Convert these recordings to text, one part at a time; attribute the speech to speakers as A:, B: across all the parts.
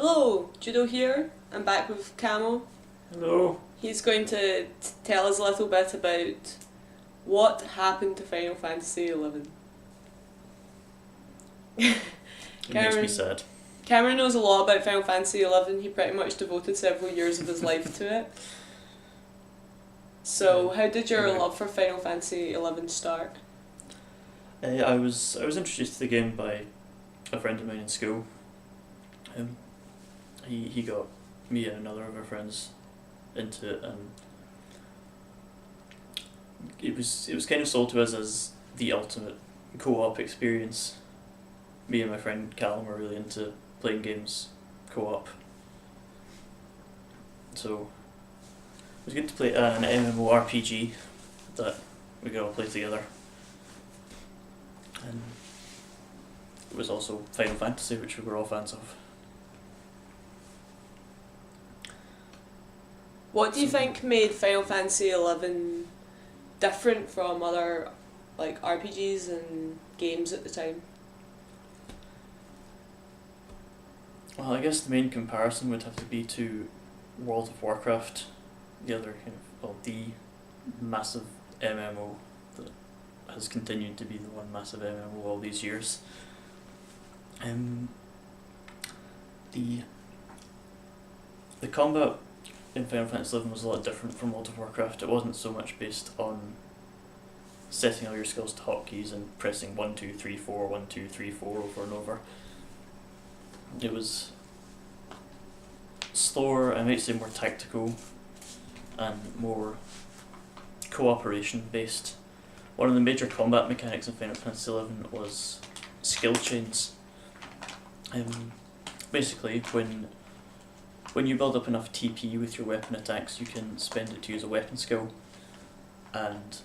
A: Hello, Judo here. I'm back with Khaamo.
B: Hello.
A: He's going to tell us a little bit about what happened to Final Fantasy XI.
B: It makes me sad.
A: Cameron knows a lot about Final Fantasy XI. He pretty much devoted several years of his life to it. So, how did your
B: Okay.
A: love for Final Fantasy XI start?
B: I was introduced to the game by a friend of mine in school. He got me and another of our friends into it, and it was kind of sold to us as the ultimate co-op experience. Me and my friend Callum were really into playing games co-op, so it was good to play an MMORPG that we could all play together. And it was also Final Fantasy, which we were all fans of.
A: What do you think made Final Fantasy XI different from other RPGs and games at the time?
B: Well, I guess the main comparison would have to be to World of Warcraft, the other the massive MMO that has continued to be the one massive MMO all these years. The combat in Final Fantasy XI was a lot different from World of Warcraft. It wasn't so much based on setting all your skills to hotkeys and pressing 1, 2, 3, 4, 1, 2, 3, 4 over and over. It was slower, I might say more tactical, and more cooperation based. One of the major combat mechanics in Final Fantasy XI was skill chains. Basically, when you build up enough TP with your weapon attacks, you can spend it to use a weapon skill, and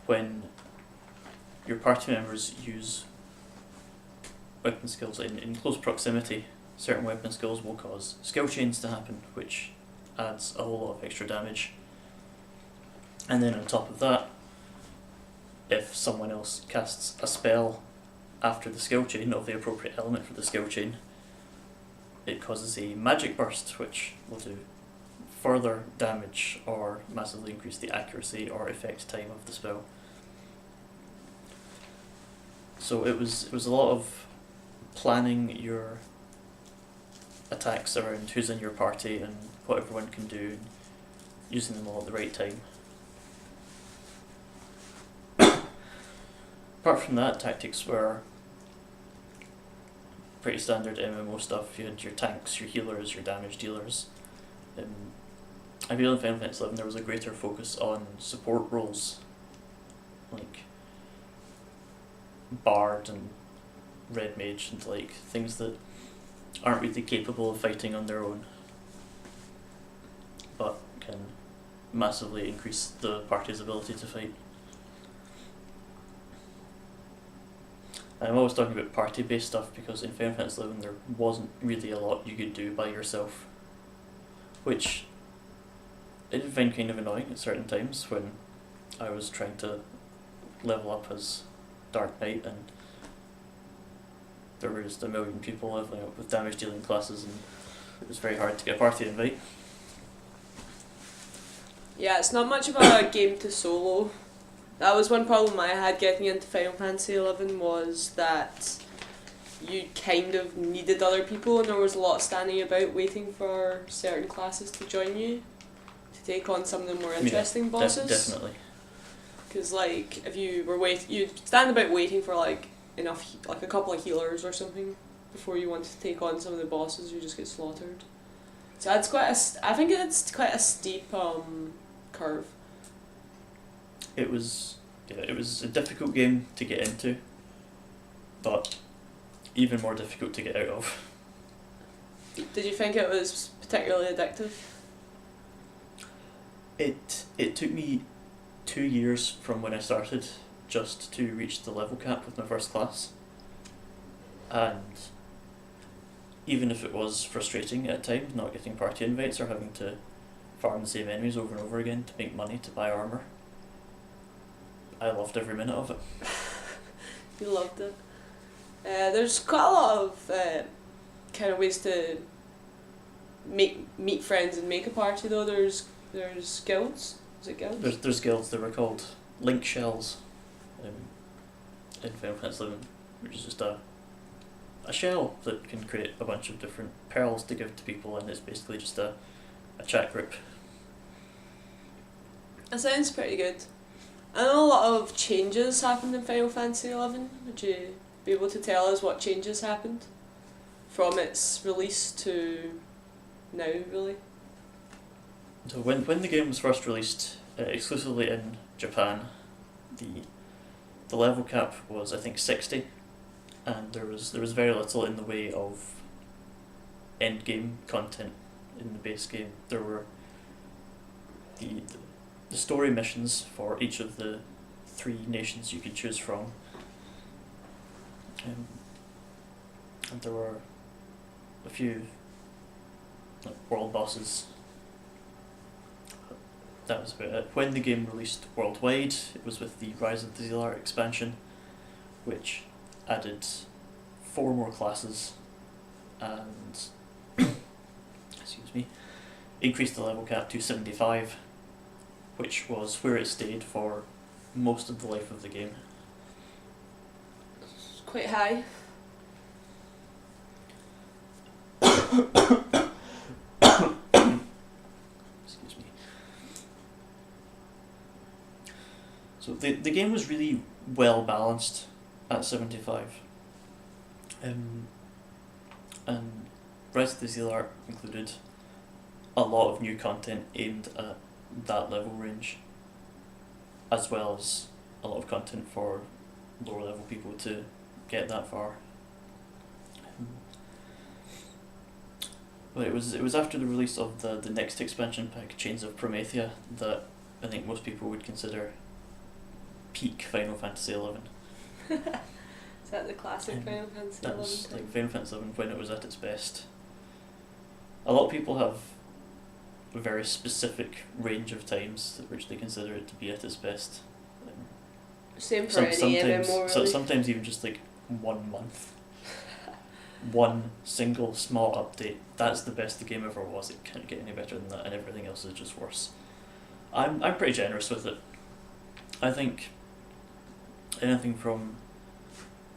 B: when your party members use weapon skills in close proximity, certain weapon skills will cause skill chains to happen, which adds a whole lot of extra damage. And then on top of that, if someone else casts a spell after the skill chain of the appropriate element for the skill chain, it causes a magic burst, which will do further damage or massively increase the accuracy or effect time of the spell. So it was a lot of planning your attacks around who's in your party and what everyone can do, and using them all at the right time. Apart from that, tactics were pretty standard MMO stuff. You had your tanks, your healers, your damage dealers. I feel in Final Fantasy XI there was a greater focus on support roles, like Bard and Red Mage, and things that aren't really capable of fighting on their own, but can massively increase the party's ability to fight. I'm always talking about party-based stuff because in Final Fantasy XI there wasn't really a lot you could do by yourself, which I did find kind of annoying at certain times when I was trying to level up as Dark Knight and there were just a million people leveling up with damage dealing classes and it was very hard to get a party invite.
A: Yeah, it's not much of a game to solo. That was one problem I had getting into Final Fantasy XI, was that you kind of needed other people and there was a lot of standing about waiting for certain classes to join you to take on some of the more interesting bosses.
B: Definitely.
A: Because if you were you'd stand about waiting for enough, a couple of healers or something before you wanted to take on some of the bosses, you just get slaughtered. So that's I think it's quite a steep curve.
B: It was a difficult game to get into, but even more difficult to get out of.
A: Did you think it was particularly addictive?
B: It took me 2 years from when I started just to reach the level cap with my first class, and even if it was frustrating at times not getting party invites or having to farm the same enemies over and over again to make money to buy armor, I loved every minute of it.
A: You loved it. There's quite a lot of kind of ways to meet friends and make a party though. There's guilds. Is it guilds?
B: There's guilds. They were called link shells in Final Fantasy XI, which is just a shell that can create a bunch of different pearls to give to people, and it's basically just a chat group.
A: That sounds pretty good. I know a lot of changes happened in Final Fantasy XI. Would you be able to tell us what changes happened from its release to now, really?
B: So when the game was first released, exclusively in Japan, the level cap was, I think, 60, and there was very little in the way of end game content in the base game. There were the story missions for each of the 3 nations you could choose from, and there were a few world bosses. That was about it. When the game released worldwide, it was with the Rise of the Zealar expansion, which added 4 more classes and excuse me, increased the level cap to 75, which was where it stayed for most of the life of the game.
A: It's quite high.
B: Excuse me. So the game was really well balanced at 75. And Rise of the Zealar included a lot of new content aimed at that level range, as well as a lot of content for lower level people to get that far. But it was after the release of the next expansion pack, Chains of Promethea, that I think most people would consider peak Final Fantasy XI.
A: Is that the classic Final Fantasy XI?
B: That was like Final Fantasy XI when it was at its best. A lot of people have a very specific range of times at which they consider it to be at its best.
A: Same for any MMO, really.
B: Sometimes even just like 1 month. One single small update. That's the best the game ever was. It can't get any better than that, and everything else is just worse. I'm pretty generous with it. I think anything from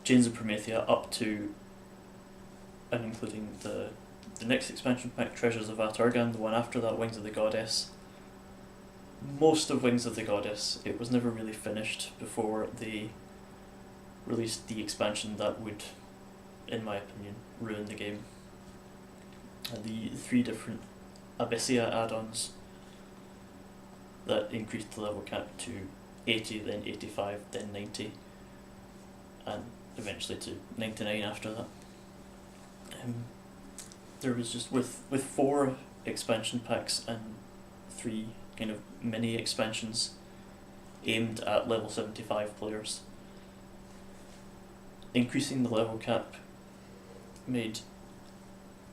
B: Chains of Promethea up to and including the next expansion pack, Treasures of Aturgan, the one after that, Wings of the Goddess. Most of Wings of the Goddess, it was never really finished before they released the expansion that would, in my opinion, ruin the game. And the 3 different Abyssia add-ons that increased the level cap to 80, then 85, then 90, and eventually to 99 after that. There was just, with 4 expansion packs and 3 kind of mini expansions aimed at level 75 players, increasing the level cap made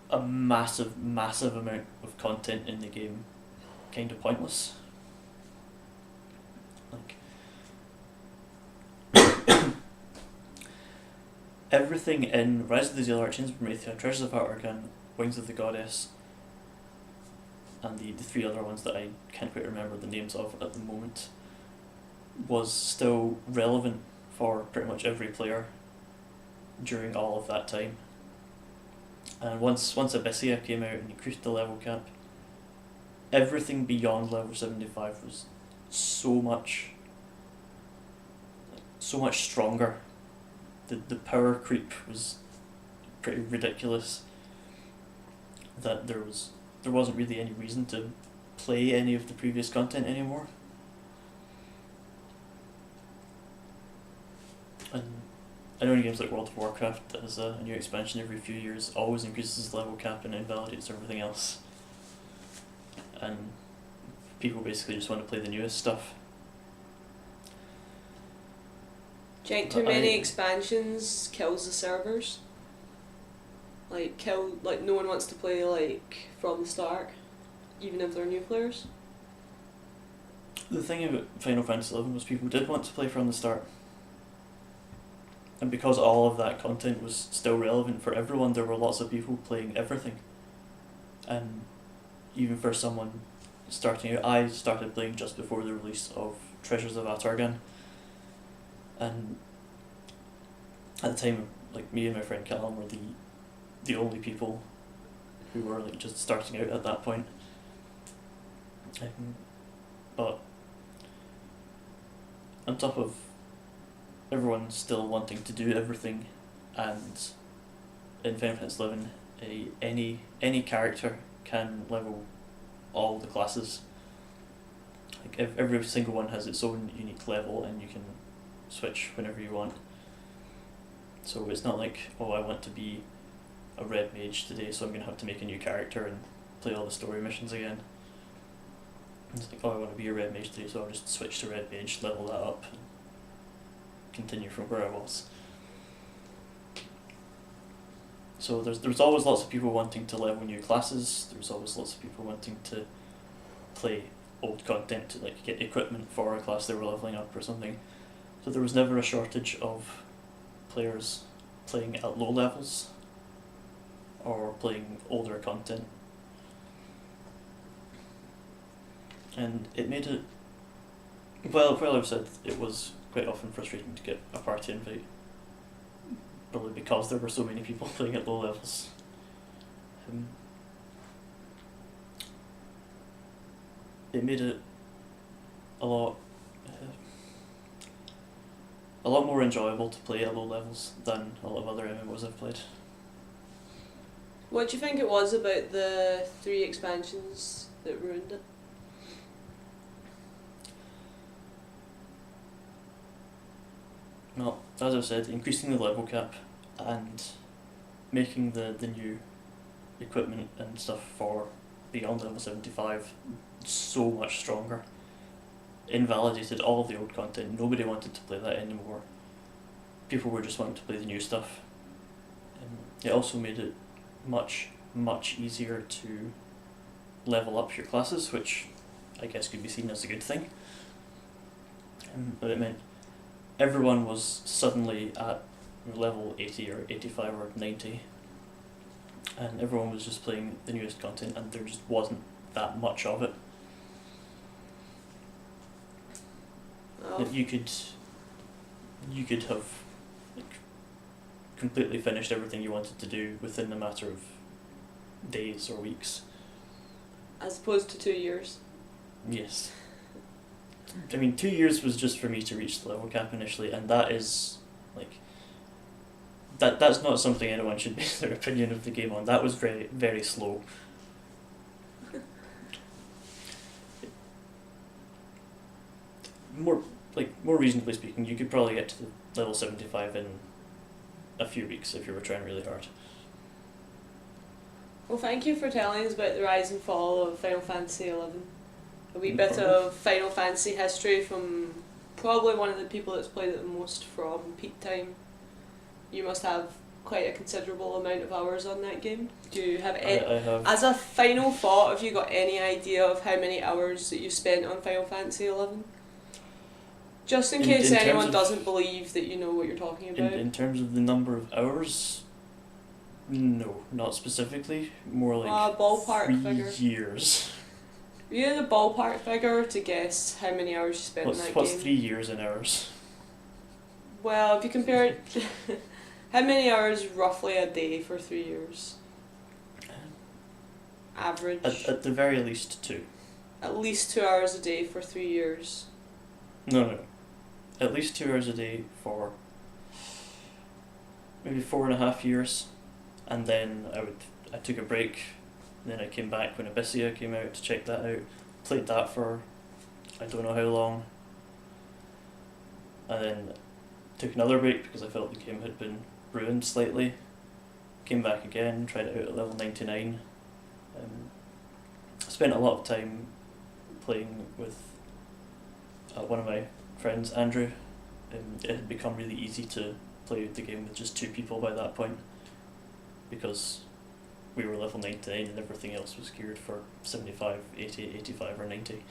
B: a massive amount of content in the game kind of pointless. Like everything in Rise of the Zealar, Chains of Promethea, Treasures of Aturgan, Wings of the Goddess, and the 3 other ones that I can't quite remember the names of at the moment, was still relevant for pretty much every player during all of that time. And once Abyssia came out and increased the level cap, everything beyond level 75 was so much stronger. The power creep was pretty ridiculous that there wasn't really any reason to play any of the previous content anymore. And I know in games like World of Warcraft, that has a new expansion every few years, always increases the level cap and invalidates everything else. And people basically just want to play the newest stuff.
A: Do you think too many expansions kills the servers? Like no one wants to play from the start, even if they're new players?
B: The thing about Final Fantasy XI was people did want to play from the start. And because all of that content was still relevant for everyone, there were lots of people playing everything. And even for someone starting out, I started playing just before the release of Treasures of Atargan, and at the time, like, me and my friend Callum were the only people who were like just starting out at that point. But on top of everyone still wanting to do everything, and in Final Fantasy XI, any character can level all the classes. Like every single one has its own unique level, and you can switch whenever you want. So it's not like, oh, I want to be a red mage today, so I'm going to have to make a new character and play all the story missions again. It's like, oh, I want to be a red mage today, so I'll just switch to red mage, level that up, and continue from where I was. So there's always lots of people wanting to level new classes. There's always lots of people wanting to play old content to like get equipment for a class they were leveling up or something. So there was never a shortage of players playing at low levels or playing older content. And it made it, well, I've said it was quite often frustrating to get a party invite, probably because there were so many people playing at low levels. It made it a lot more enjoyable to play at low levels than a lot of other MMOs I've played.
A: What do you think it was about the 3 expansions that ruined it?
B: Well, as I've said, increasing the level cap and making the new equipment and stuff for beyond level 75 so much stronger invalidated all of the old content. Nobody wanted to play that anymore. People were just wanting to play the new stuff. It also made it much easier to level up your classes, which I guess could be seen as a good thing. But it meant everyone was suddenly at level 80 or 85 or 90, and everyone was just playing the newest content, and there just wasn't that much of it.
A: Oh.
B: You could have like completely finished everything you wanted to do within a matter of days or weeks.
A: As opposed to 2 years.
B: Yes. I mean, 2 years was just for me to reach the level cap initially, and that is like that's not something anyone should base their opinion of the game on. That was very, very slow. More reasonably speaking, you could probably get to the level 75 in a few weeks if you were trying really hard.
A: Well, thank you for telling us about the rise and fall of Final Fantasy XI. A wee
B: No
A: bit
B: problem.
A: of Final Fantasy history from probably one of the people that's played it the most from peak time. You must have quite a considerable amount of hours on that game. Do you have any,
B: I have.
A: as a final thought, have you got any idea of how many hours that you spent on Final Fantasy XI? Just in case
B: in terms
A: anyone
B: of-
A: doesn't believe that you know what you're talking about.
B: In terms of the number of hours, no, not specifically. More like
A: Ballpark
B: 3
A: figure.
B: years.
A: You had a ballpark figure to guess how many hours you spent in that
B: What's
A: game.
B: 3 years in hours?
A: Well, if you compare it, how many hours roughly a day for 3 years? Average.
B: At the very least 2.
A: At least 2 hours a day for 3 years.
B: No. At least 2 hours a day for maybe 4.5 years, and then I took a break. Then I came back when Abyssia came out to check that out. Played that for I don't know how long, and then took another break because I felt the game had been ruined slightly. Came back again, tried it out at level 99. Spent a lot of time playing with one of my friends, Andrew. It had become really easy to play the game with just 2 people by that point, because we were level 99 and everything else was geared for 75, 80, 85 or 90.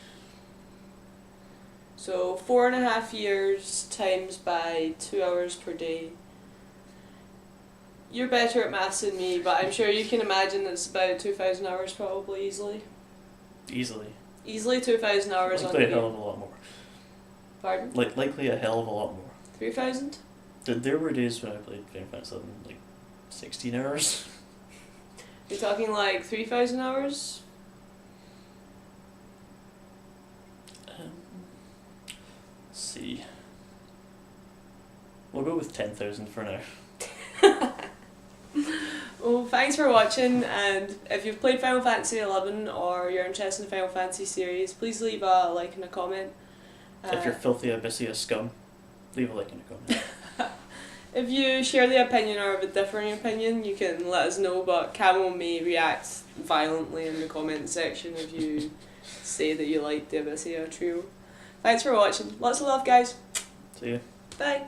A: So 4.5 years times by 2 hours per day. You're better at maths than me, but I'm sure you can imagine it's about 2,000 hours probably easily.
B: Easily.
A: Easily 2,000 hours on
B: Likely
A: the
B: a hell
A: game.
B: of a lot more.
A: Pardon?
B: Likely a hell of a lot more.
A: 3,000?
B: There were days when I played Final Fantasy 11 like 16 hours.
A: You're talking like 3,000 hours?
B: Let's see. We'll go with 10,000 for now.
A: Well, thanks for watching, and if you've played Final Fantasy XI or you're interested in the Final Fantasy series, please leave a like and a comment.
B: If you're filthy Abyssia scum, leave a like and a comment.
A: If you share the opinion or have a differing opinion, you can let us know, but Khaamo may react violently in the comment section if you say that you like the Abyssia trio. Thanks for watching. Lots of love, guys.
B: See ya.
A: Bye.